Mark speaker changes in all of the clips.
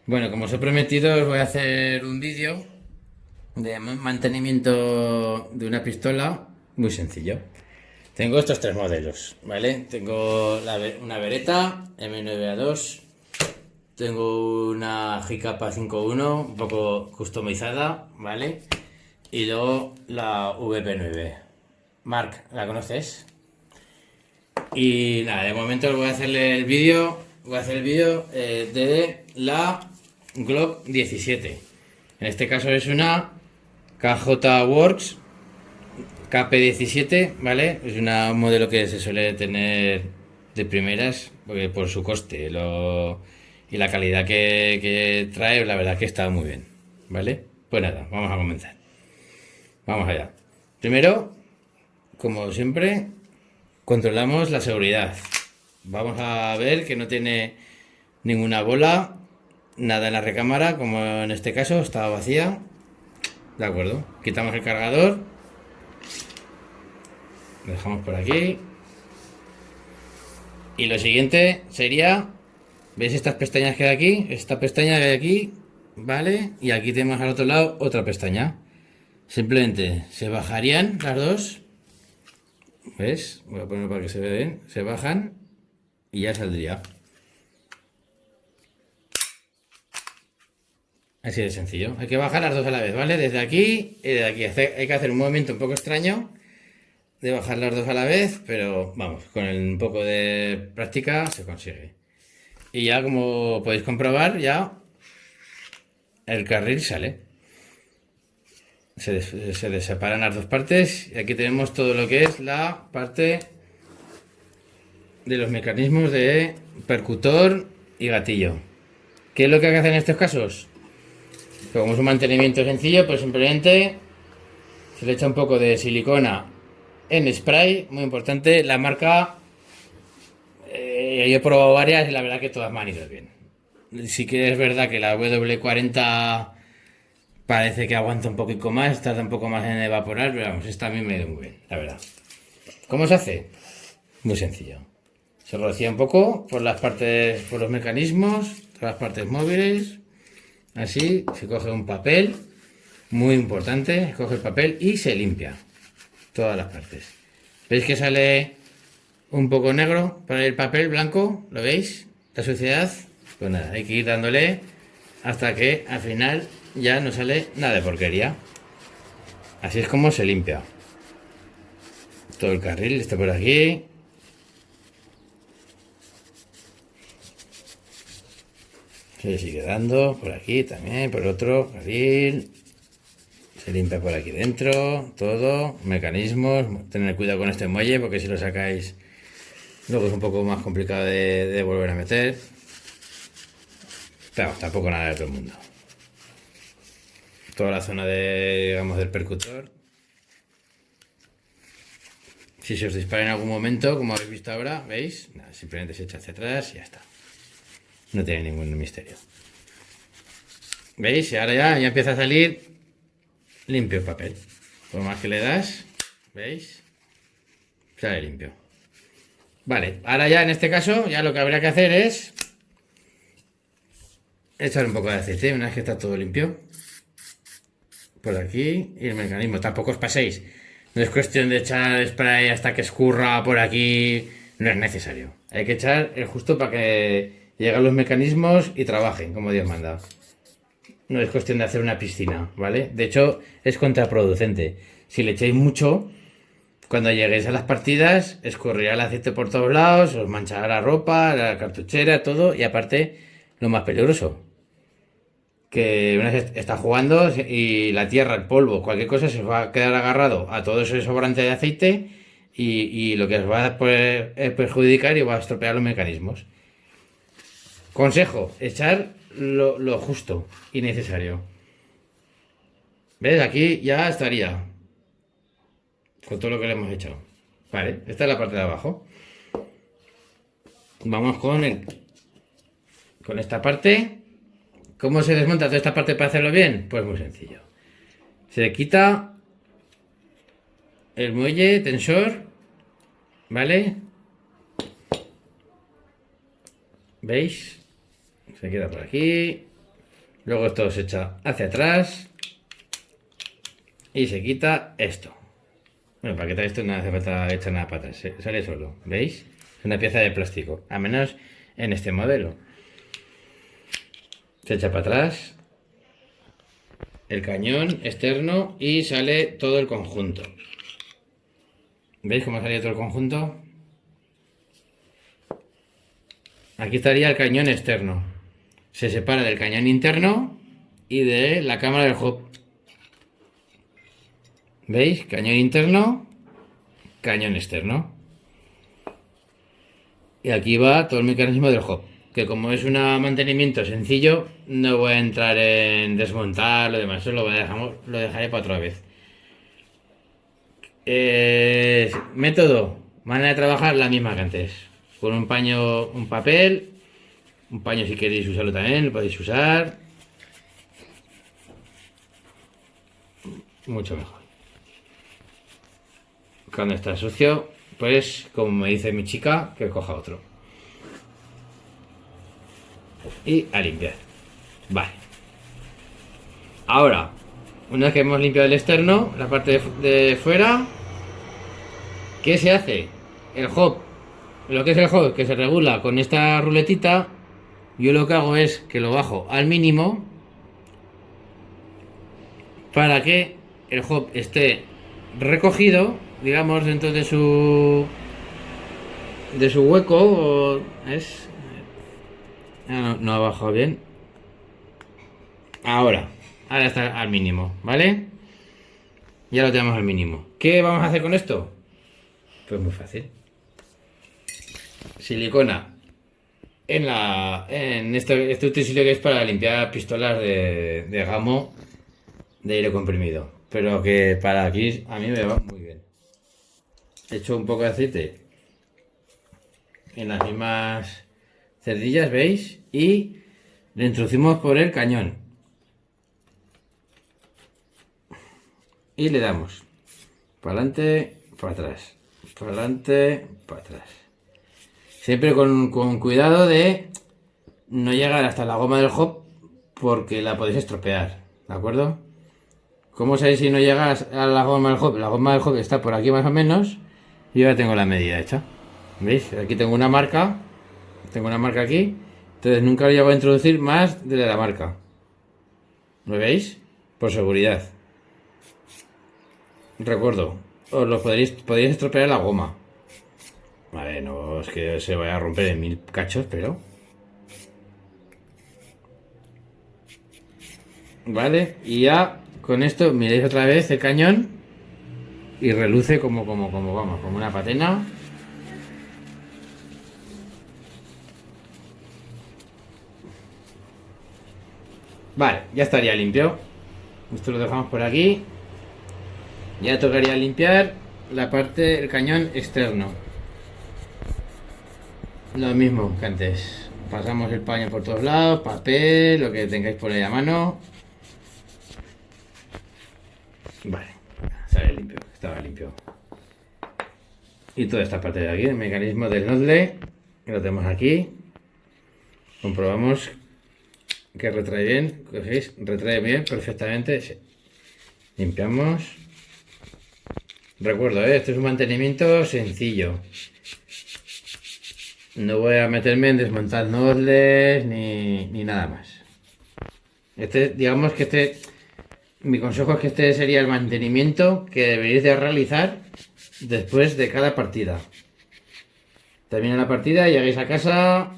Speaker 1: Bueno, como os he prometido, os voy a hacer un vídeo de mantenimiento de una pistola muy sencillo. Tengo estos tres modelos, ¿vale? Tengo una Beretta M9A2, tengo una Jicapa 5.1 un poco customizada, ¿vale? Y luego la VP9. Mark, ¿la conoces? Y nada, de momento voy a hacerle el vídeo. Voy a hacer el vídeo de la Glock 17. En este caso es una KJ Works KP17, ¿vale? Es un modelo que se suele tener de primeras porque por su coste y la calidad que trae, la verdad que está muy bien, ¿vale? Pues nada, vamos a comenzar. Vamos allá. Primero, como siempre, controlamos la seguridad. Vamos a ver que no tiene ninguna bola, nada en la recámara, como en este caso, estaba vacía. De acuerdo. Quitamos el cargador. Lo dejamos por aquí. Y lo siguiente sería, ¿veis estas pestañas que hay aquí? Esta pestaña que hay aquí, ¿vale? Y aquí tenemos al otro lado otra pestaña. Simplemente se bajarían las dos. ¿Ves? Voy a poner para que se vean. Se bajan y ya saldría. Así de sencillo. Hay que bajar las dos a la vez, ¿vale? Desde aquí y desde aquí. Hay que hacer un movimiento un poco extraño de bajar las dos a la vez, pero vamos, con un poco de práctica se consigue. Y ya como podéis comprobar, ya el carril sale. Se separan las dos partes y aquí tenemos todo lo que es la parte de los mecanismos de percutor y gatillo. ¿Qué es lo que hay que hacer en estos casos? Como es un mantenimiento sencillo, pues simplemente se le echa un poco de silicona en spray, muy importante, la marca, yo he probado varias y la verdad que todas me han ido bien. Sí que es verdad que la W40 parece que aguanta un poquito más, tarda un poco más en evaporar, pero vamos, esta a mí me ha ido muy bien, la verdad. ¿Cómo se hace? Muy sencillo. Se rocía un poco por las partes, por los mecanismos, todas las partes móviles. Así, se coge un papel, muy importante, se coge el papel y se limpia todas las partes. ¿Veis que sale un poco negro para el papel blanco? ¿Lo veis? La suciedad. Pues nada, hay que ir dándole hasta que al final ya no sale nada de porquería. Así es como se limpia. Todo el carril está por aquí. Se sigue dando por aquí también, por otro carril. Se limpia por aquí dentro, todo, mecanismos. Tener cuidado con este muelle porque si lo sacáis luego es un poco más complicado de volver a meter. Pero tampoco nada de otro mundo. Toda la zona de, digamos, del percutor. Si se os dispara en algún momento, como habéis visto ahora, ¿veis? Nada, simplemente se echa hacia atrás y ya está. No tiene ningún misterio. ¿Veis? Y ahora ya empieza a salir limpio el papel. Por más que le das, ¿veis? Sale limpio. Vale, ahora ya en este caso, ya lo que habría que hacer es echar un poco de aceite una vez que está todo limpio. Por aquí y el mecanismo. Tampoco os paséis. No es cuestión de echar spray hasta que escurra por aquí. No es necesario. Hay que echar el justo para que lleguen los mecanismos y trabajen como Dios manda. No es cuestión de hacer una piscina, ¿vale? De hecho, es contraproducente. Si le echáis mucho, cuando lleguéis a las partidas, escurrirá el aceite por todos lados, os manchará la ropa, la cartuchera, todo. Y aparte, lo más peligroso, que una vez está jugando y la tierra, el polvo, cualquier cosa se va a quedar agarrado a todo ese sobrante de aceite y lo que os va a perjudicar y va a estropear los mecanismos. Consejo, echar lo justo y necesario. ¿Ves? Aquí ya estaría con todo lo que le hemos echado. Vale, esta es la parte de abajo. Vamos con esta parte. ¿Cómo se desmonta toda esta parte para hacerlo bien? Pues muy sencillo. Se quita el muelle tensor, ¿vale? ¿Veis? Se queda por aquí. Luego esto se echa hacia atrás y se quita esto. Bueno, para quitar esto no hace falta echar nada para atrás, sale solo, ¿veis? Es una pieza de plástico, al menos en este modelo. Se echa para atrás el cañón externo y sale todo el conjunto. ¿Veis cómo sale todo el conjunto? Aquí estaría el cañón externo. Se separa del cañón interno y de la cámara del hub. ¿Veis? Cañón interno, cañón externo. Y aquí va todo el mecanismo del hub. Que como es un mantenimiento sencillo, no voy a entrar en desmontar lo demás. Eso lo dejaré para otra vez. Método, manera de trabajar la misma que antes. Con un paño, un papel. Un paño si queréis usarlo también, lo podéis usar. Mucho mejor. Cuando está sucio, pues como me dice mi chica, que coja otro. Y a limpiar. Vale. Ahora, una vez que hemos limpiado el externo, la parte de fuera, ¿qué se hace? El hub. Lo que es el hub, que se regula con esta ruletita, yo lo que hago es que lo bajo al mínimo para que el hub esté recogido, digamos, dentro de su hueco. Es no ha bajado bien. Ahora está al mínimo, ¿vale? Ya lo tenemos al mínimo. ¿Qué vamos a hacer con esto? Pues muy fácil. Silicona en este utensilio que es para limpiar pistolas de gamo de aire comprimido, pero que para aquí a mí me va muy bien. He hecho un poco de aceite en las mismas cerdillas, ¿veis? Y le introducimos por el cañón y le damos para adelante, para atrás, para adelante, para atrás, siempre con cuidado de no llegar hasta la goma del hub porque la podéis estropear, ¿de acuerdo? ¿Cómo sabéis si no llegas a la goma del hub? La goma del hub está por aquí más o menos. Y ya tengo la medida hecha. ¿Veis? Aquí tengo una marca. Tengo una marca aquí. Entonces nunca lo llego a introducir más de la marca. ¿Lo veis? Por seguridad. Recuerdo. Os lo podéis estropear la goma. Vale, no es que se vaya a romper en 1000 cachos, pero... Vale, y ya con esto miréis otra vez el cañón y reluce como vamos, como una patena. Vale, ya estaría limpio. Esto lo dejamos por aquí. Ya tocaría limpiar la parte del cañón externo. Lo mismo que antes. Pasamos el paño por todos lados, papel, lo que tengáis por ahí a mano. Vale, sale limpio, estaba limpio. Y toda esta parte de aquí, el mecanismo del nozzle, que lo tenemos aquí. Comprobamos que retrae bien, cogéis, retrae bien, perfectamente. Sí. Limpiamos. Recuerdo, este es un mantenimiento sencillo. No voy a meterme en desmontar nozzles ni nada más. Digamos que mi consejo es que este sería el mantenimiento que deberéis de realizar después de cada partida. Termina la partida, llegáis a casa,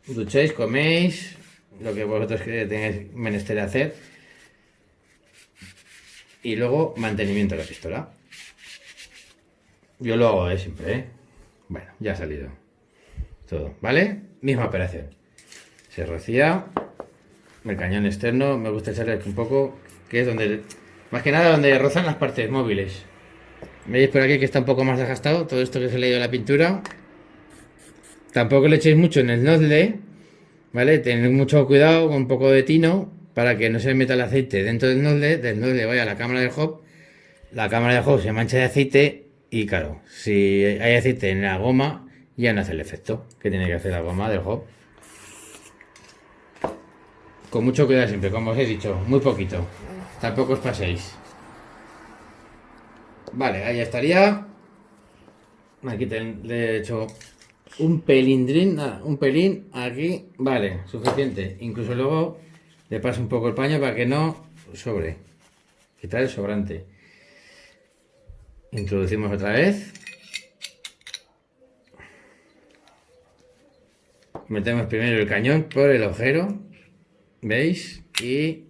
Speaker 1: ducháis, coméis, lo que vosotros tengáis menester de hacer. Y luego mantenimiento de la pistola. Yo lo hago siempre, Bueno, ya ha salido todo, ¿vale? Misma operación. Se rocía el cañón externo, me gusta echarle un poco, que es donde, más que nada donde rozan las partes móviles. ¿Veis por aquí que está un poco más desgastado? Todo esto que se le ha ido a la pintura. Tampoco le echéis mucho en el nozzle, ¿vale? Tened mucho cuidado con un poco de tino para que no se meta el aceite dentro del nozzle vaya a la cámara del hub. La cámara del hub se mancha de aceite y claro, si hay aceite en la goma ya no hace el efecto que tiene que hacer la goma del hub. Con mucho cuidado siempre, como os he dicho, muy poquito. Tampoco os paséis. Vale, ahí estaría. Aquí le he hecho un pelindrín, un pelín aquí. Vale, suficiente. Incluso luego le paso un poco el paño para que no sobre. Quitar el sobrante. Introducimos otra vez. Metemos primero el cañón por el agujero. ¿Veis? Y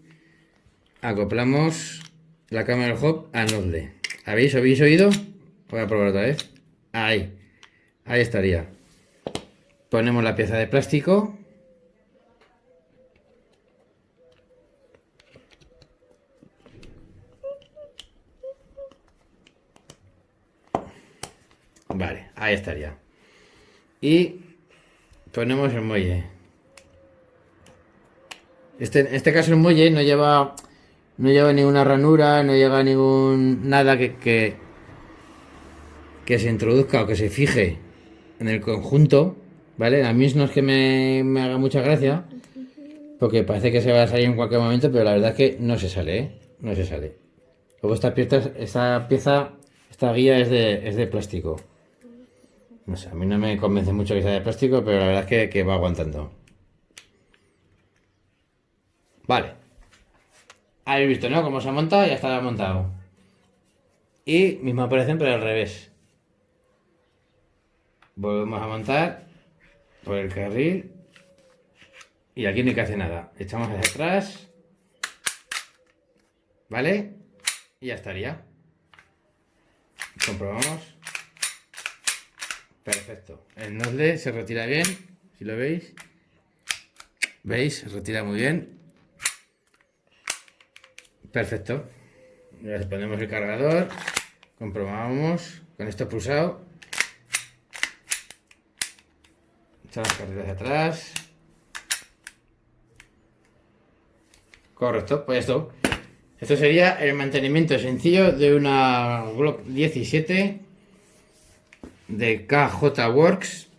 Speaker 1: acoplamos la cámara hub al nozzle. ¿Habéis oído? Voy a probar otra vez. Ahí estaría. Ponemos la pieza de plástico. Vale, ahí estaría. Y ponemos el muelle. En este caso el muelle no lleva ninguna ranura, no lleva nada que se introduzca o que se fije en el conjunto, ¿vale? A mí no es que me haga mucha gracia, porque parece que se va a salir en cualquier momento, pero la verdad es que no se sale, ¿eh? No se sale. Luego esta guía es de plástico. No sé, a mí no me convence mucho que sea de plástico, pero la verdad es que va aguantando. Vale. Habéis visto, ¿no? Cómo se ha montado, ya está montado. Y misma operación, pero al revés. Volvemos a montar por el carril. Y aquí no hay que hacer nada. Echamos hacia atrás. ¿Vale? Y ya estaría. Comprobamos. Perfecto. El nozzle se retira bien. Si lo veis. ¿Veis? Se retira muy bien. Perfecto. Le ponemos el cargador. Comprobamos. Con esto pulsado. Echamos carril hacia atrás. Correcto, pues esto. Esto sería el mantenimiento sencillo de una Glock 17 de KJ Works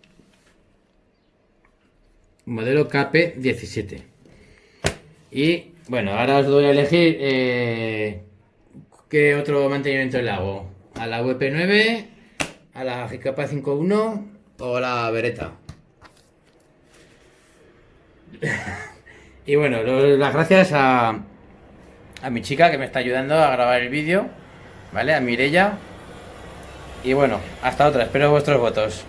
Speaker 1: modelo KP17. Y bueno, ahora os doy a elegir qué otro mantenimiento le hago. A la WP9, a la GKP 5.1 o a la Beretta. Y bueno, las gracias a mi chica que me está ayudando a grabar el vídeo, ¿vale? A Mireia. Y bueno, hasta otra, espero vuestros votos.